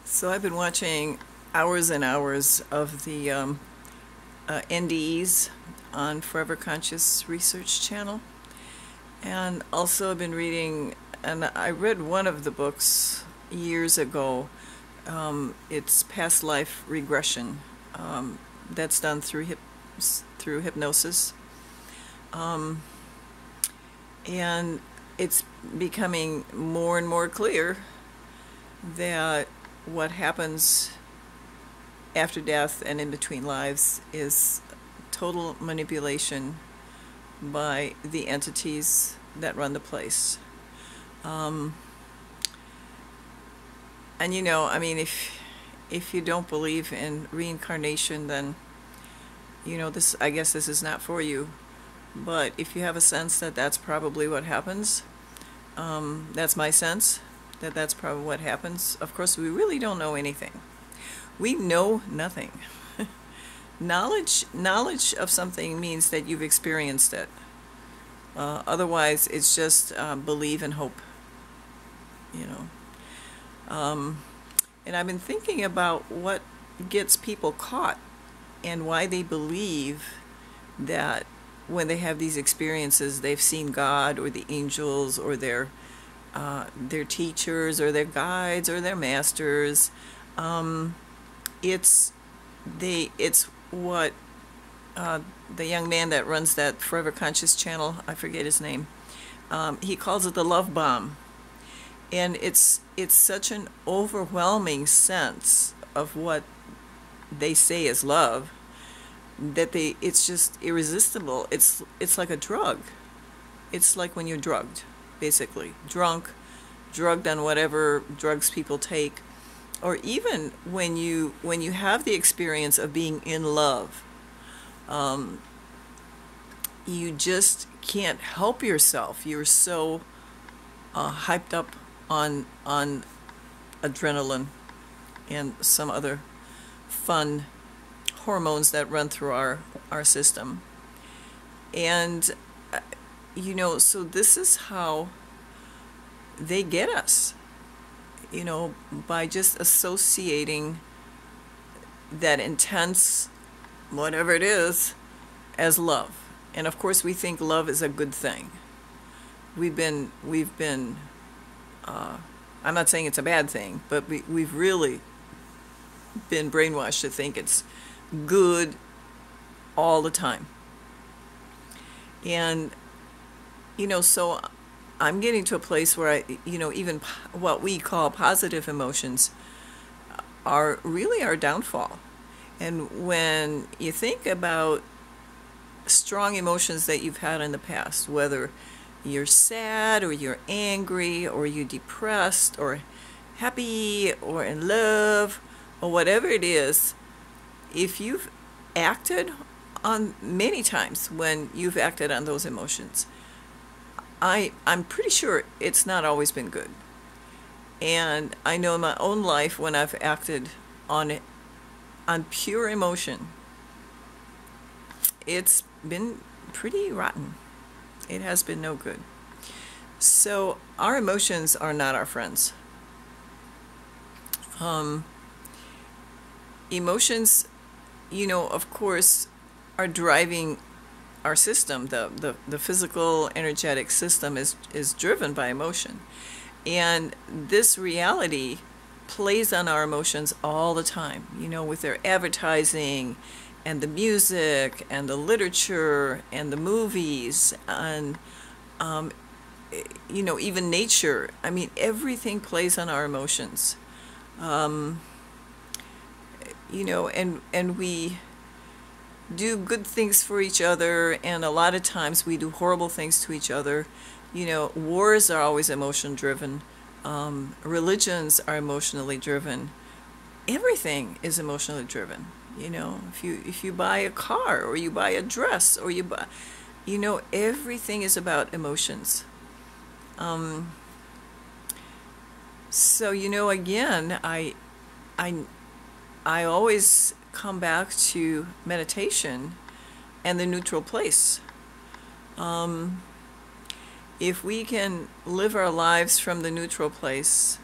So I've been watching hours and hours of the NDEs on Forever Conscious Research Channel. And also I've been reading, and I read one of the books years ago. It's Past Life Regression. That's done through hypnosis. And it's becoming more and more clear that what happens after death and in between lives is total manipulation by the entities that run the place. And I mean, if you don't believe in reincarnation, then I guess this is not for you. But if you have a sense that that's probably what happens, that's my sense, that that's probably what happens. Of course, we really don't know anything. We know nothing. Knowledge of something means that you've experienced it. Otherwise, it's just believe and hope. And I've been thinking about what gets people caught and why they believe that when they have these experiences, they've seen God or the angels or their teachers or their guides or their masters. It's what the young man that runs that Forever Conscious channel, I forget his name, he calls it the love bomb. And it's such an overwhelming sense of what they say is love that it's just irresistible. It's like a drug. It's like when you're drugged, basically. Drugged on whatever drugs people take. Or even when you have the experience of being in love, you just can't help yourself. You're so hyped up on adrenaline and some other fun hormones that run through our system. And so this is how they get us, by just associating that intense whatever it is as love. And of course we think love is a good thing. We've been I'm not saying it's a bad thing, but we've really been brainwashed to think it's good all the time. And so I'm getting to a place where even what we call positive emotions are really our downfall. And when you think about strong emotions that you've had in the past, whether you're sad or you're angry or you're depressed or happy or in love or whatever it is, if you've acted on many times when you've acted on those emotions, I'm pretty sure it's not always been good. And I know in my own life when I've acted on pure emotion, it's been pretty rotten. It has been no good. So our emotions are not our friends. Emotions, of course, are driving our system. The physical, energetic system is driven by emotion. And this reality plays on our emotions all the time, with their advertising and the music and the literature and the movies and even nature. I mean, everything plays on our emotions. And we do good things for each other, and a lot of times we do horrible things to each other. Wars are always emotion driven. Religions are emotionally driven. Everything is emotionally driven. If you buy a car or you buy a dress or you buy, everything is about emotions. So again, I always come back to meditation and the neutral place. If we can live our lives from the neutral place,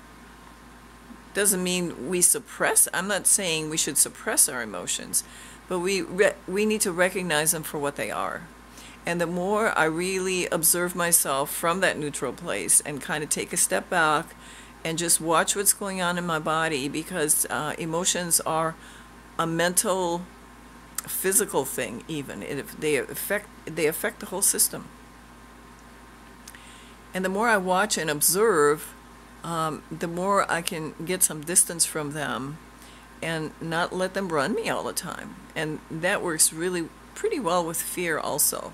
doesn't mean we suppress. I'm not saying we should suppress our emotions, but we need to recognize them for what they are. And the more I really observe myself from that neutral place and kind of take a step back and just watch what's going on in my body, because emotions are a mental, physical thing. Even they affect the whole system. And the more I watch and observe, the more I can get some distance from them and not let them run me all the time. And that works really pretty well with fear also.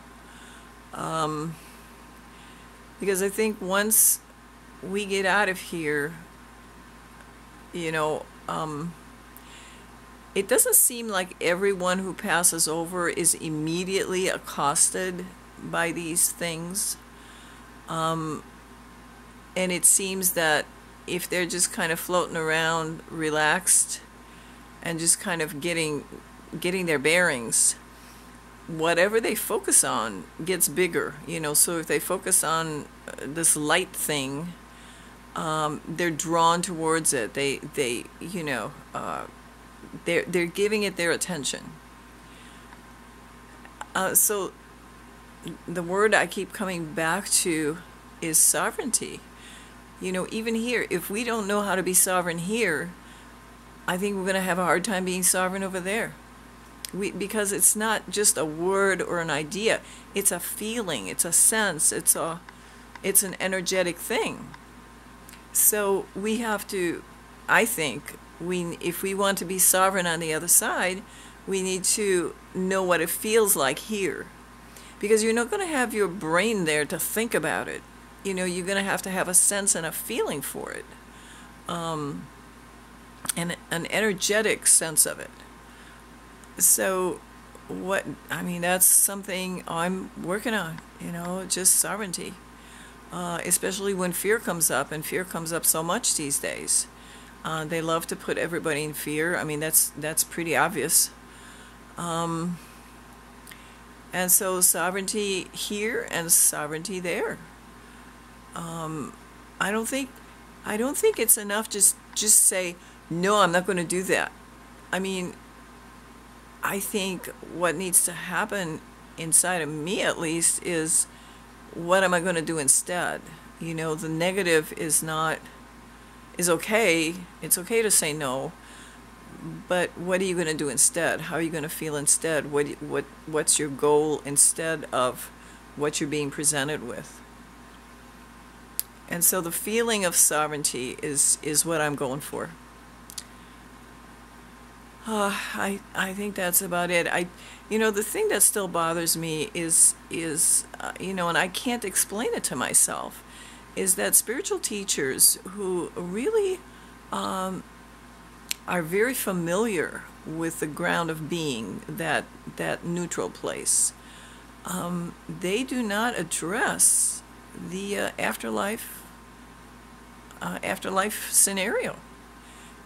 Because I think once we get out of here, you know, it doesn't seem like everyone who passes over is immediately accosted by these things. And it seems that if they're just kind of floating around relaxed and just kind of getting their bearings, whatever they focus on gets bigger, you know. So if they focus on this light thing, they're drawn towards it. They you know, they're giving it their attention. So the word I keep coming back to is sovereignty. You know, even here, if we don't know how to be sovereign here, I think we're going to have a hard time being sovereign over there. Because it's not just a word or an idea. It's a feeling. It's a sense. It's an energetic thing. So we have to, I think, if we want to be sovereign on the other side, we need to know what it feels like here. Because you're not going to have your brain there to think about it. You know, you're going to have a sense and a feeling for it. And an energetic sense of it. So that's something I'm working on, you know, just sovereignty. Especially when fear comes up, and fear comes up so much these days. They love to put everybody in fear. I mean, that's pretty obvious. And so sovereignty here and sovereignty there. I don't think it's enough just say, no, I'm not going to do that. I mean, I think what needs to happen inside of me, at least, is what am I going to do instead? You know, the negative is okay. It's okay to say no, but what are you going to do instead? How are you going to feel instead? What's your goal instead of what you're being presented with? And so the feeling of sovereignty is what I'm going for. I think that's about it. The thing that still bothers me is and I can't explain it to myself, is that spiritual teachers who really are very familiar with the ground of being, that neutral place, they do not address the afterlife scenario.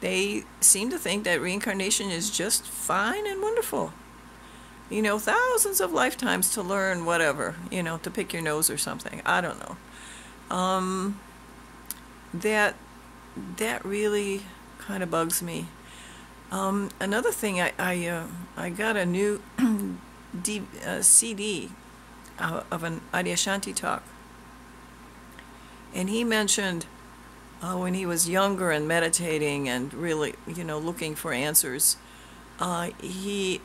They seem to think that reincarnation is just fine and wonderful. You know, thousands of lifetimes to learn whatever, you know, to pick your nose or something. I don't know. That really kind of bugs me. Another thing, I got a new CD of an Adyashanti talk. And he mentioned when he was younger and meditating and really, looking for answers, he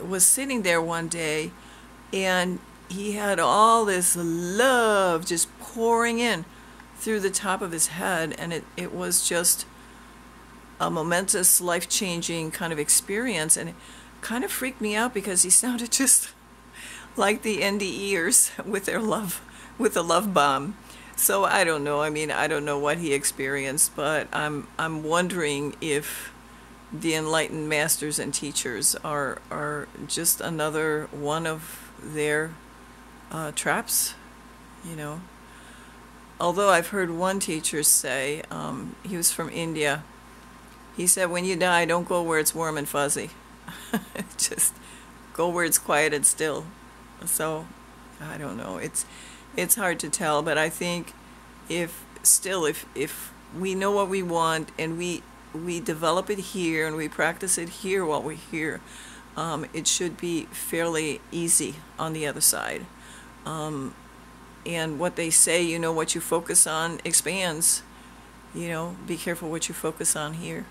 was sitting there one day and he had all this love just pouring in through the top of his head, and it was just a momentous, life-changing kind of experience, and it kind of freaked me out because he sounded just like the NDEers with their love, with the love bomb. So I don't know. I mean, I don't know what he experienced, but I'm wondering if the enlightened masters and teachers are just another one of their traps, Although I've heard one teacher say, he was from India, he said, when you die, don't go where it's warm and fuzzy. Just go where it's quiet and still. So, I don't know. It's hard to tell, but I think if we know what we want, and we develop it here and we practice it here while we're here, it should be fairly easy on the other side. And what they say, what you focus on expands. Be careful what you focus on here.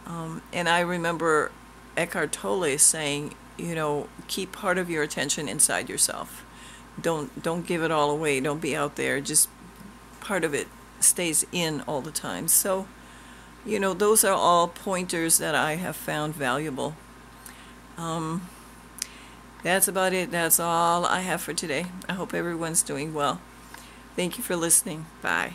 And I remember Eckhart Tolle saying, keep part of your attention inside yourself. Don't give it all away. Don't be out there. Just part of it stays in all the time. So, those are all pointers that I have found valuable. That's about it. That's all I have for today. I hope everyone's doing well. Thank you for listening. Bye.